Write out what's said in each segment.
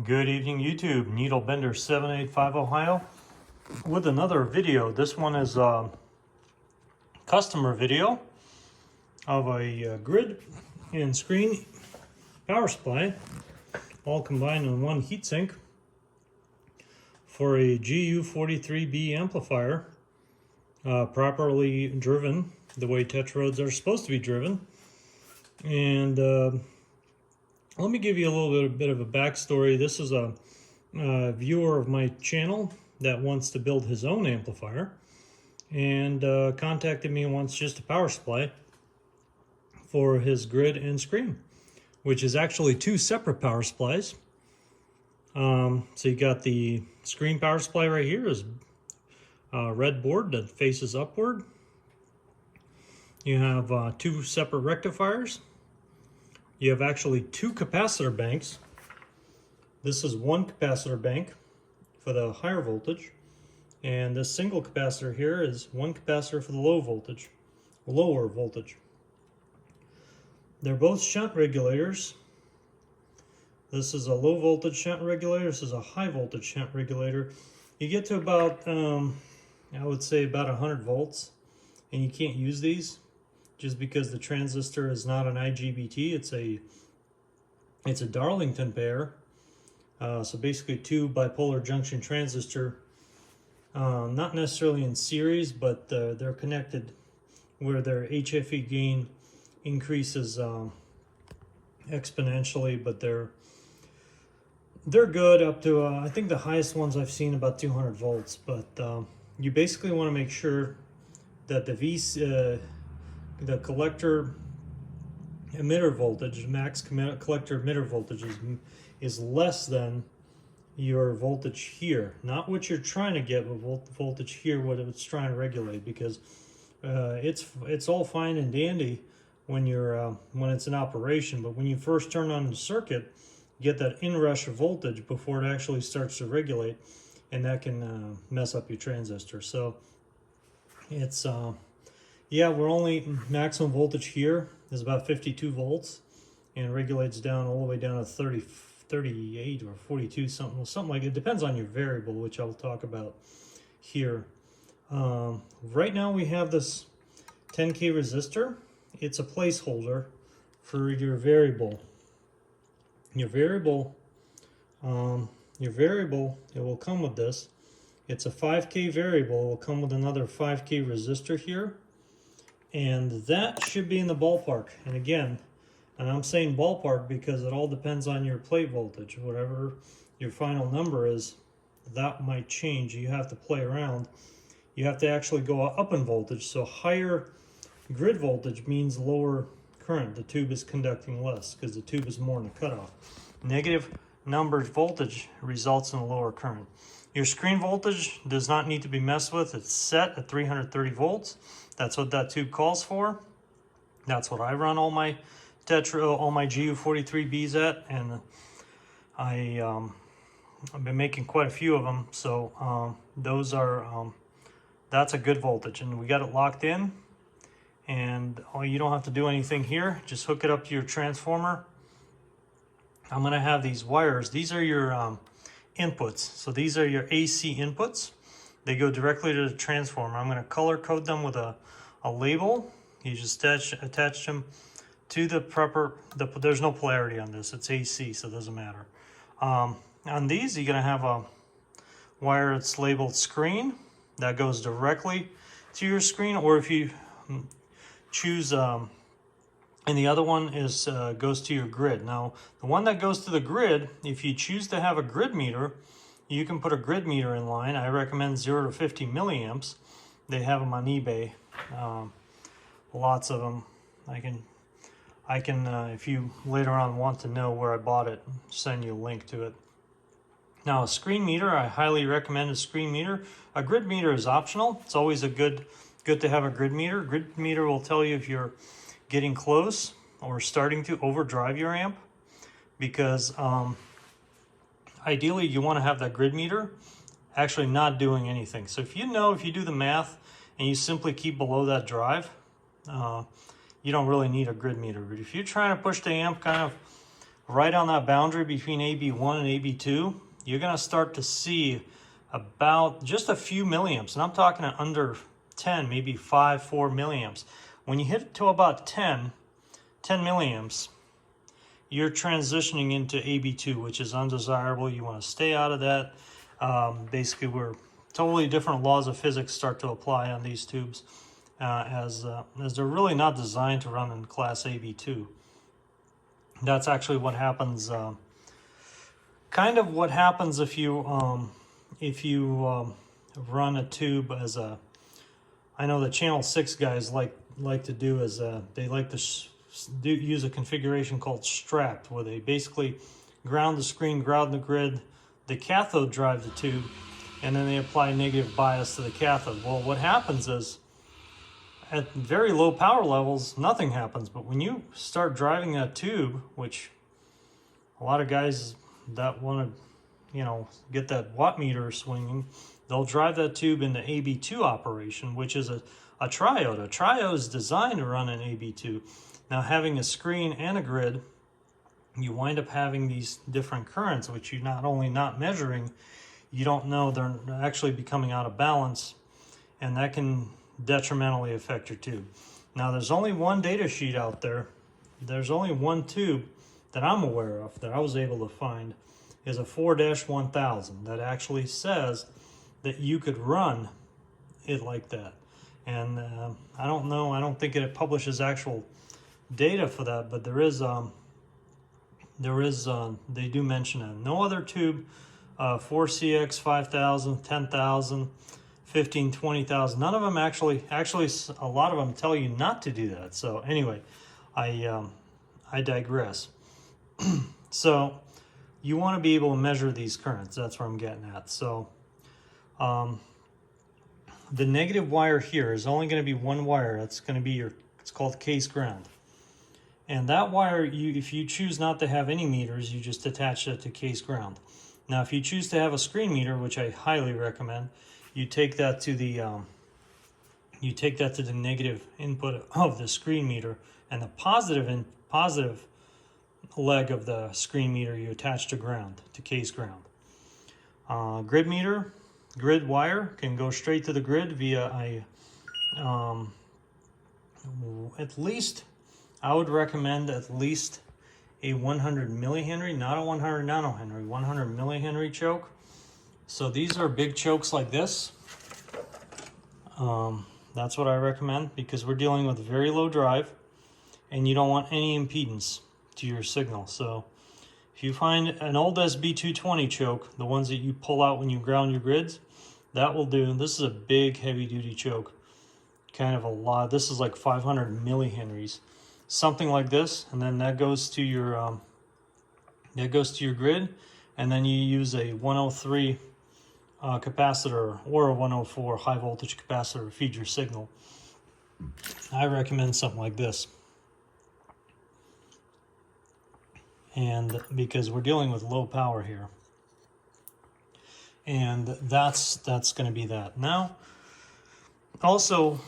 Good evening, YouTube. Needlebender 785 Ohio with another video. This one is a customer video of a grid and screen power supply all combined in one heatsink for a Gu43b amplifier, properly driven the way tetrodes are supposed to be driven. And let me give you a little bit of a backstory. This is a viewer of my channel that wants to build his own amplifier and contacted me and wants just a power supply for his grid and screen, which is actually two separate power supplies. So you got the screen power supply right here, is a red board that faces upward. You have two separate rectifiers. You have actually two capacitor banks. This is one capacitor bank for the higher voltage, and this single capacitor here is one capacitor for the lower voltage. They're both shunt regulators. This is a low voltage shunt regulator. This is a high voltage shunt regulator. You get to about, I would say about 100 volts, and you can't use these just because the transistor is not an IGBT. It's a Darlington pair. So basically two bipolar junction transistor, not necessarily in series, but they're connected where their HFE gain increases exponentially, but they're good up to, I think the highest ones I've seen about 200 volts, but you basically want to make sure that the collector emitter voltage, max collector emitter voltage is less than your voltage here. Not what you're trying to get, but voltage here, what it's trying to regulate, because it's all fine and dandy when it's in operation, but when you first turn on the circuit, you get that inrush of voltage before it actually starts to regulate, and that can mess up your transistor. So it's yeah, we're only maximum voltage here is about 52 volts and regulates down all the way down to 38 or 42, something like it. It depends on your variable, which I'll talk about here. Right now we have this 10K resistor. It's a placeholder for your variable. Your variable, it will come with this. It's a 5K variable. It will come with another 5K resistor here. And that should be in the ballpark. And again, and I'm saying ballpark because it all depends on your plate voltage. Whatever your final number is, that might change. You have to play around. You have to actually go up in voltage. So higher grid voltage means lower current. The tube is conducting less because the tube is more in the cutoff. Negative numbered voltage results in a lower current. Your screen voltage does not need to be messed with. It's set at 330 volts. That's what that tube calls for. That's what I run all my Gu43Bs at, and I've been making quite a few of them. So those are that's a good voltage, and we got it locked in. And you don't have to do anything here. Just hook it up to your transformer. I'm going to have these wires. These are your inputs. So these are your AC inputs. They go directly to the transformer. I'm going to color code them with a label. You just attach them to the proper, there's no polarity on this. It's AC, so it doesn't matter. On these, you're going to have a wire that's labeled screen. That goes directly to your screen, or if you choose, and the other one is goes to your grid. Now, the one that goes to the grid, if you choose to have a grid meter, you can put a grid meter in line. I recommend 0 to 50 milliamps. They have them on eBay. Lots of them. I can if you later on want to know where I bought it, send you a link to it. Now, a screen meter, I highly recommend a screen meter. A grid meter is optional. It's always a good to have a grid meter. Grid meter will tell you if you're getting close or starting to overdrive your amp, because ideally you want to have that grid meter actually not doing anything. So if you do the math and you simply keep below that drive, you don't really need a grid meter. But if you're trying to push the amp kind of right on that boundary between AB1 and AB2, you're going to start to see about just a few milliamps, and I'm talking under 10, maybe 4 milliamps. When you hit it to about 10 milliamps, you're transitioning into AB2, which is undesirable. You want to stay out of that. Basically, we're totally different laws of physics start to apply on these tubes, as they're really not designed to run in class AB2. That's actually what happens. Kind of what happens if you run a tube as a. I know the channel 6 guys like to do is they like to use a configuration called strapped, where they basically ground the screen, ground the grid, the cathode drive the tube, and then they apply negative bias to the cathode. Well, what happens is at very low power levels, nothing happens. But when you start driving that tube, which a lot of guys that want to, get that watt meter swinging, they'll drive that tube into AB2 operation, which is a triode. A triode is designed to run in AB2. Now, having a screen and a grid, you wind up having these different currents, which you're not only not measuring, you don't know they're actually becoming out of balance, and that can detrimentally affect your tube. Now, there's only one data sheet out there. There's only one tube that I'm aware of that I was able to find is a 4-1000 that actually says that you could run it like that. And I don't know, I don't think it publishes actual data for that, but they do mention it. No other tube, 4CX, 5000, 10,000, 15, 20,000, none of them actually a lot of them tell you not to do that. So anyway, I digress. So you want to be able to measure these currents. That's where I'm getting at. So the negative wire here is only going to be one wire. That's going to be it's called case ground. And that wire, if you choose not to have any meters, you just attach it to case ground. Now, if you choose to have a screen meter, which I highly recommend, you take that to the negative input of the screen meter, and the positive leg of the screen meter you attach to ground, to case ground. Grid meter, grid wire can go straight to the grid via at least, I would recommend at least a 100 millihenry, not a 100 nanohenry, 100 millihenry choke. So these are big chokes like this. That's what I recommend, because we're dealing with very low drive and you don't want any impedance to your signal. So if you find an old SB220 choke, the ones that you pull out when you ground your grids, that will do. This is a big heavy duty choke, kind of a lot. This is like 500 millihenries, something like this, and then that goes to your grid, and then you use a 103 capacitor or a 104 high voltage capacitor to feed your signal. I recommend something like this, and because we're dealing with low power here, and that's going to be that. Now, also,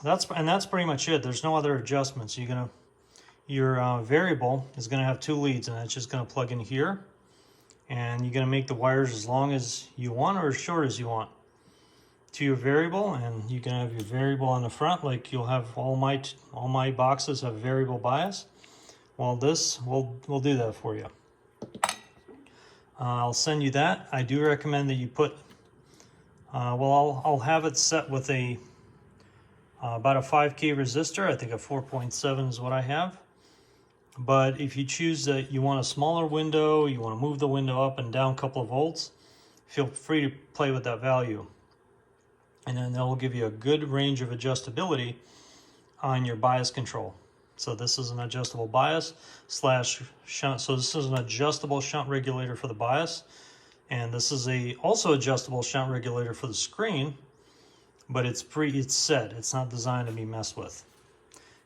that's pretty much it. There's no other adjustments. Your variable is going to have two leads, and it's just going to plug in here, and you're going to make the wires as long as you want or as short as you want to your variable, and you can have your variable on the front, like you'll have all my boxes have variable bias. Well, this will do that for you. I'll send you that. I do recommend that you put I'll have it set with a about a 5K resistor. I think a 4.7 is what I have. But if you choose that you want a smaller window, you want to move the window up and down a couple of volts, feel free to play with that value. And then that will give you a good range of adjustability on your bias control. So this is an adjustable bias slash shunt. So this is an adjustable shunt regulator for the bias. And this is also adjustable shunt regulator for the screen, but it's set. It's not designed to be messed with.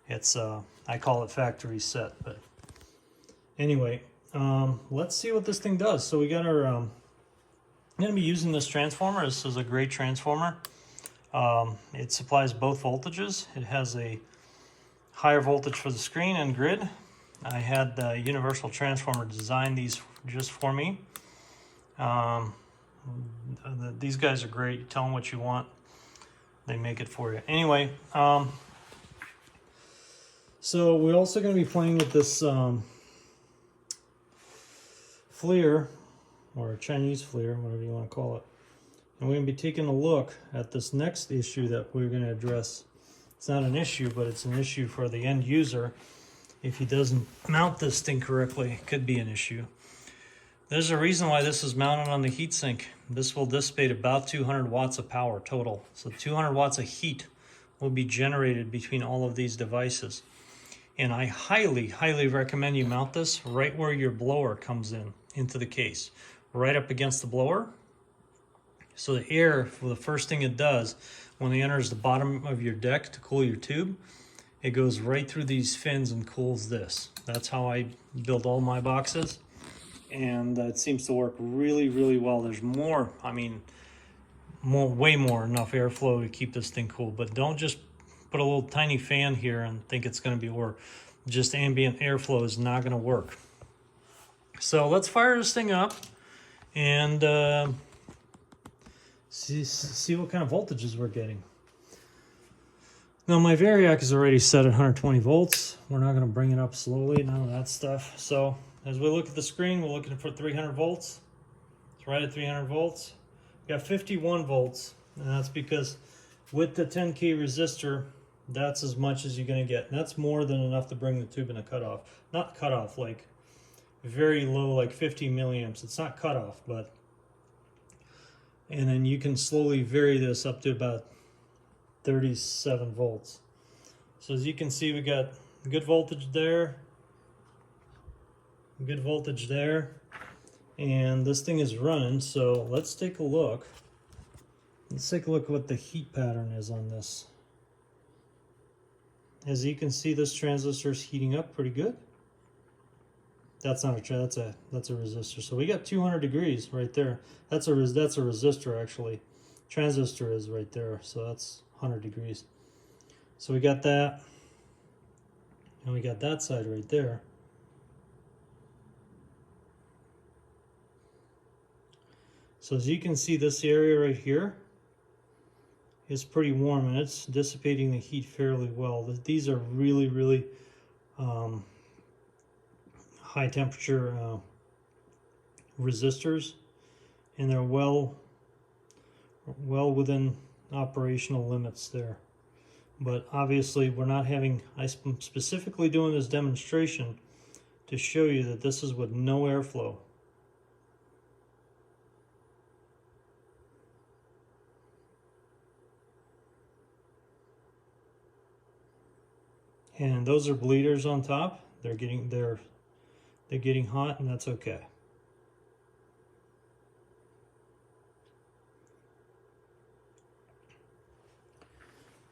It's I call it factory set. But anyway, let's see what this thing does. So we got our I'm going to be using this transformer. This is a great transformer. It supplies both voltages. It has a higher voltage for the screen and grid, I had the Universal Transformer design these just for me. These guys are great. You tell them what you want, they make it for you. Anyway, so we're also going to be playing with this FLIR, or Chinese FLIR, whatever you want to call it. And we're going to be taking a look at this next issue that we're going to address. It's not an issue, but it's an issue for the end user. If he doesn't mount this thing correctly, it could be an issue. There's a reason why this is mounted on the heatsink. This will dissipate about 200 watts of power total. So 200 watts of heat will be generated between all of these devices. And I highly, highly recommend you mount this right where your blower comes into the case. Right up against the blower. So the air, well, the first thing it does when it enters the bottom of your deck to cool your tube, it goes right through these fins and cools this. That's how I build all my boxes. And it seems to work really, really well. There's more, I mean, way more enough airflow to keep this thing cool. But don't just put a little tiny fan here and think it's going to be work. Just ambient airflow is not going to work. So let's fire this thing up and see what kind of voltages we're getting. Now my Variac is already set at 120 volts. We're not going to bring it up slowly, none of that stuff. So as we look at the screen, we're looking for 300 volts. It's right at 300 volts. We got 51 volts, and that's because with the 10K resistor, that's as much as you're going to get. And that's more than enough to bring the tube in a cutoff. Not cutoff, like very low, like 50 milliamps. It's not cutoff, but... And then you can slowly vary this up to about 37 volts. So as you can see, we got good voltage there, good voltage there, and this thing is running. So let's take a look. Let's take a look at what the heat pattern is on this. As you can see, this transistor is heating up pretty good. That's not a that's a resistor. So we got 200 degrees right there. That's a resistor actually. Transistor is right there, so that's 100 degrees. So we got that, and we got that side right there. So as you can see, this area right here is pretty warm, and it's dissipating the heat fairly well. These are really, really high temperature resistors, and they're well within operational limits there. But obviously we're not having, I'm specifically doing this demonstration to show you that this is with no airflow. And those are bleeders on top. They're getting hot, and that's okay.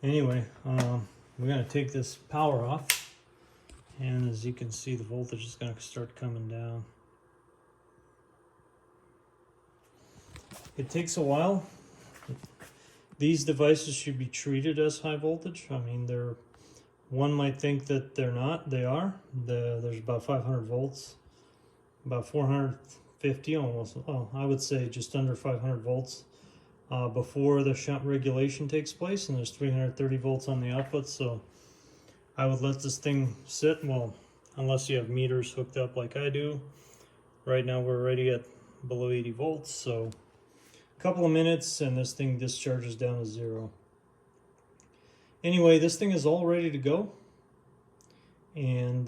Anyway, we're going to take this power off, and as you can see, the voltage is going to start coming down. It takes a while. These devices should be treated as high voltage. I mean, one might think that they're not. They are. There's about 500 volts, about 450 almost. Oh, I would say just under 500 volts before the shunt regulation takes place, and there's 330 volts on the output. So I would let this thing sit. Well, unless you have meters hooked up like I do. Right now we're already at below 80 volts, so a couple of minutes and this thing discharges down to 0. Anyway, this thing is all ready to go, and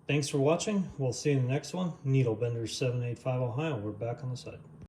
thanks for watching. We'll see you in the next one. Needlebender 785 Ohio. We're back on the side.